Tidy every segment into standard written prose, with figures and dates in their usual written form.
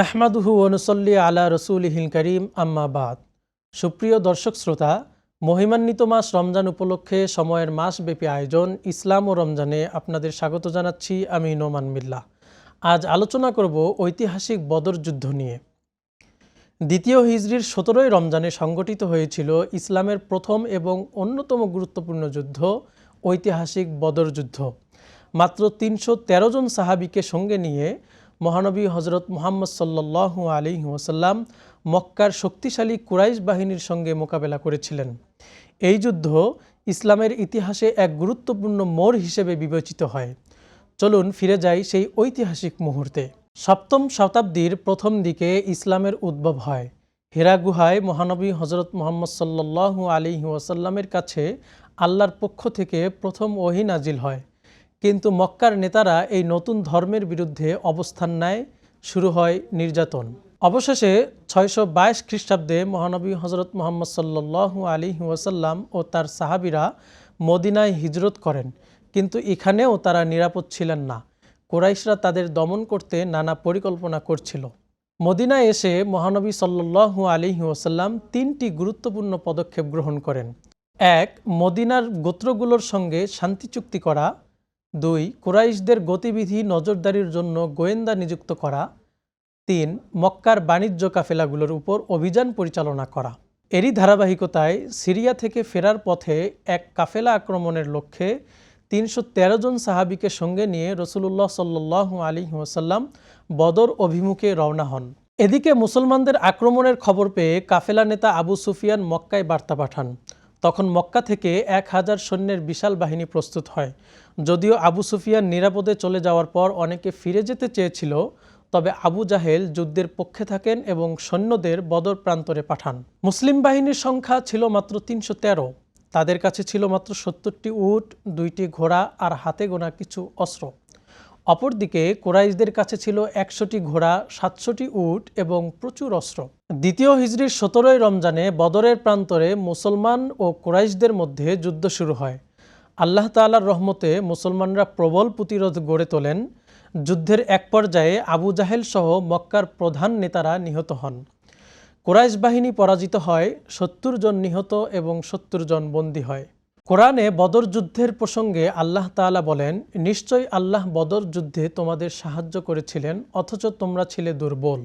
নাহমাদুহু ওয়া নুসাল্লি আলা রাসূলিহিল কারীম আম্মা বাদ। সুপ্রিয় দর্শক শ্রোতা, মহিমান্বিত মাস রমজান উপলক্ষে সময়ের মাসব্যাপী আয়োজন ইসলাম ও রমজানে আপনাদের স্বাগত জানাচ্ছি। আমি নোমান মিল্লাহ। আজ আলোচনা করব ঐতিহাসিক বদর যুদ্ধ নিয়ে। দ্বিতীয় হিজরির 17ই রমজানে সংগঠিত হয়েছিল ইসলামের প্রথম এবং অন্যতম গুরুত্বপূর্ণ যুদ্ধ, ঐতিহাসিক বদর যুদ্ধ। মাত্র 313 জন সাহাবীকে সঙ্গে নিয়ে মহানবী হজরত মুহাম্মদ সাল্লাল্লাহু আলাইহি ওয়াসাল্লাম মক্কার শক্তিশালী কুরাইশ বাহিনীর সঙ্গে মোকাবেলা করেছিলেন। এই যুদ্ধ ইসলামের ইতিহাসে এক গুরুত্বপূর্ণ মোড় হিসেবে বিবেচিত হয়। চলুন ফিরে যাই সেই ঐতিহাসিক মুহূর্তে। 7ম শতাব্দীর প্রথম দিকে ইসলামের উদ্ভব হয়। হিরা গুহায় মহানবী হজরত মুহাম্মদ সাল্লাল্লাহু আলাইহি ওয়াসাল্লামের কাছে আল্লাহর পক্ষ থেকে প্রথম ওহী নাজিল হয়। কিন্তু মক্কার নেতারা এই নতুন ধর্মের বিরুদ্ধে অবস্থান নেয়, শুরু হয় নির্যাতন। অবশেষে 622 খ্রিস্টাব্দে মহানবী হজরত মুহাম্মদ সাল্লাল্লাহু আলাইহি ওয়াসাল্লাম ও তার সাহাবীরা মদিনায় হিজরত করেন, কিন্তু এখানেও তারা নিরাপদ ছিলেন না। কুরাইশরা তাদের দমন করতে নানা পরিকল্পনা করছিল। মদিনায় এসে মহানবী সাল্লাল্লাহু আলাইহি ওয়াসাল্লাম 3টি গুরুত্বপূর্ণ পদক্ষেপ গ্রহণ করেন। 1. মদিনার গোত্রগুলোর সঙ্গে শান্তি চুক্তি করা। 2. কুরাইশদের গতিবিধি নজরদারির জন্য গোয়েন্দা নিযুক্ত করা। 3. মক্কার বাণিজ্য কাফেলাগুলোর উপর অভিযান পরিচালনা করা। এরই ধারাবাহিকতায় সিরিয়া থেকে ফেরার পথে এক কাফেলা আক্রমণের লক্ষ্যে 313 জন সাহাবীকে সঙ্গে নিয়ে রাসূলুল্লাহ সাল্লাল্লাহু আলাইহি ওয়াসাল্লাম বদর অভিমুখে রওনা হন। এদিকে মুসলমানদের আক্রমণের খবর পেয়ে কাফেলা নেতা আবু সুফিয়ান মক্কায় বার্তা পাঠান। তখন মক্কা থেকে 1000 সৈন্যের বিশাল বাহিনী প্রস্তুত হয়। যদিও আবু সুফিয়ান নিরাপদে চলে যাওয়ার পর অনেকে ফিরে যেতে চেয়েছিল, তবে আবু জাহেল যুদ্ধের পক্ষে থাকেন এবং সৈন্যদের বদর প্রান্তরে পাঠান। মুসলিম বাহিনীর সংখ্যা ছিল মাত্র 313। তাদের কাছে ছিল মাত্র 70টি উট, 2টি ঘোড়া আর হাতে গোনা কিছু অস্ত্র। অপরদিকে কুরাইশদের কাছে ছিল 100টি ঘোড়া, 700টি উট এবং প্রচুর অস্ত্র। দ্বিতীয় হিজরির 17ই রমজানে বদরের প্রান্তরে মুসলমান ও কুরাইশদের মধ্যে যুদ্ধ শুরু হয়। আল্লাহ তাআলার রহমতে মুসলমানরা প্রবল প্রতিরোধ গড়ে তোলেন। যুদ্ধের এক পর্যায়ে আবু জাহেল সহ মক্কার প্রধান নেতারা নিহত হন। কুরাইশ বাহিনী পরাজিত হয়, 70 জন নিহত এবং 70 জন বন্দী হয়। কোরআনে বদর যুদ্ধের প্রসঙ্গে আল্লাহ তাআলা বলেন, নিশ্চয়ই আল্লাহ বদর যুদ্ধে তোমাদের সাহায্য করেছিলেন, অথচ তোমরা ছিলে দুর্বল।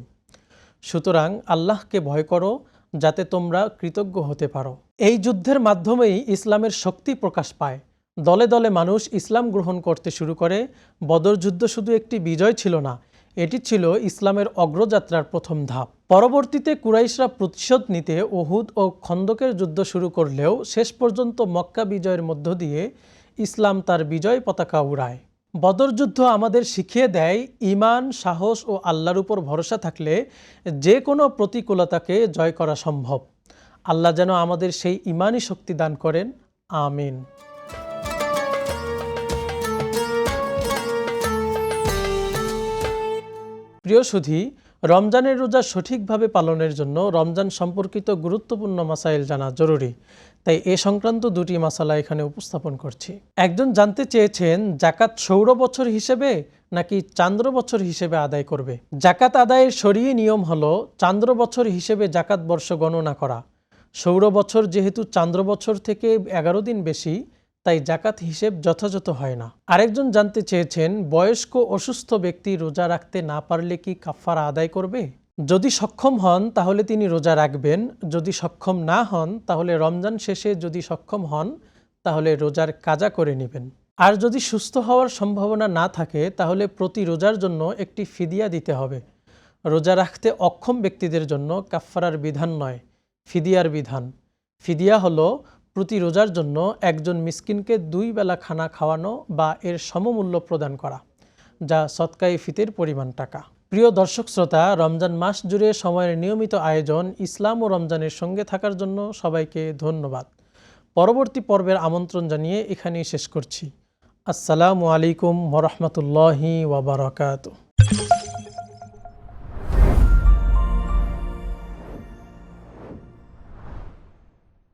সুতরাং আল্লাহকে ভয় করো, যাতে তোমরা কৃতজ্ঞ হতে পারো। এই যুদ্ধের মাধ্যমেই ইসলামের শক্তি প্রকাশ পায়। দলে দলে মানুষ ইসলাম গ্রহণ করতে শুরু করে। বদর যুদ্ধ শুধু একটি বিজয় ছিল না, এটি ছিল ইসলামের অগ্রযাত্রার প্রথম ধাপ। পরবর্তীতে কুরাইশরা প্রতিশোধ নিতে উহুদ ও খন্দকের যুদ্ধ শুরু করলেও শেষ পর্যন্ত মক্কা বিজয়ের মধ্য দিয়ে ইসলাম তার বিজয় পতাকা উড়ায়। বদর যুদ্ধ আমাদের শিখিয়ে দেয়, ঈমান, সাহস ও আল্লাহর উপর ভরসা থাকলে যে কোনো প্রতিকূলতাকে জয় করা সম্ভব। আল্লাহ যেন আমাদের সেই ঈমানি শক্তি দান করেন। আমিন। প্রিয় সুধী, রমজানের রোজা সঠিকভাবে পালনের জন্য রমজান সম্পর্কিত গুরুত্বপূর্ণ মাসাইল জানা জরুরি। তাই এ সংক্রান্ত 2টি মাসালা এখানে উপস্থাপন করছি। একজন জানতে চেয়েছেন, জাকাত সৌর বছর হিসেবে নাকি চান্দ্র বছর হিসেবে আদায় করবে? জাকাত আদায়ের শরঈ নিয়ম হলো চান্দ্র বছর হিসেবে জাকাত বর্ষ গণনা করা। সৌর বছর যেহেতু চান্দ্র বছর থেকে 11 দিন বেশি, তাই জাকাত হিসেব যথাযথ হয় না। আরেকজন জানতে চেয়েছেন, বয়স্ক অসুস্থ ব্যক্তি রোজা রাখতে না পারলে কি কাফারা আদায় করবে? যদি সক্ষম হন তাহলে তিনি রোজা রাখবেন। যদি সক্ষম না হন তাহলে রমজান শেষে যদি সক্ষম হন তাহলে রোজার কাজা করে নেবেন। আর যদি সুস্থ হওয়ার সম্ভাবনা না থাকে তাহলে প্রতি রোজার জন্য একটি ফিদিয়া দিতে হবে। রোজা রাখতে অক্ষম ব্যক্তিদের জন্য কাফারার বিধান নয়, ফিদিয়ার বিধান। ফিদিয়া হলো প্রতি রোজার জন্য একজন মিসকিনকে 2 বেলা খানা খাওয়ানো বা এর সমমূল্য প্রদান করা, যা সদকায়ে ফিতর পরিমাণ টাকা। প্রিয় দর্শক শ্রোতা, রমজান মাস জুড়ে সময়ের নিয়মিত আয়োজন ইসলাম ও রমজানের সঙ্গে থাকার জন্য সবাইকে ধন্যবাদ। পরবর্তী পর্বের আমন্ত্রণ জানিয়ে এখানেই শেষ করছি। আসসালামু আলাইকুম ওয়া রাহমাতুল্লাহি ওয়া বারাকাতুহু।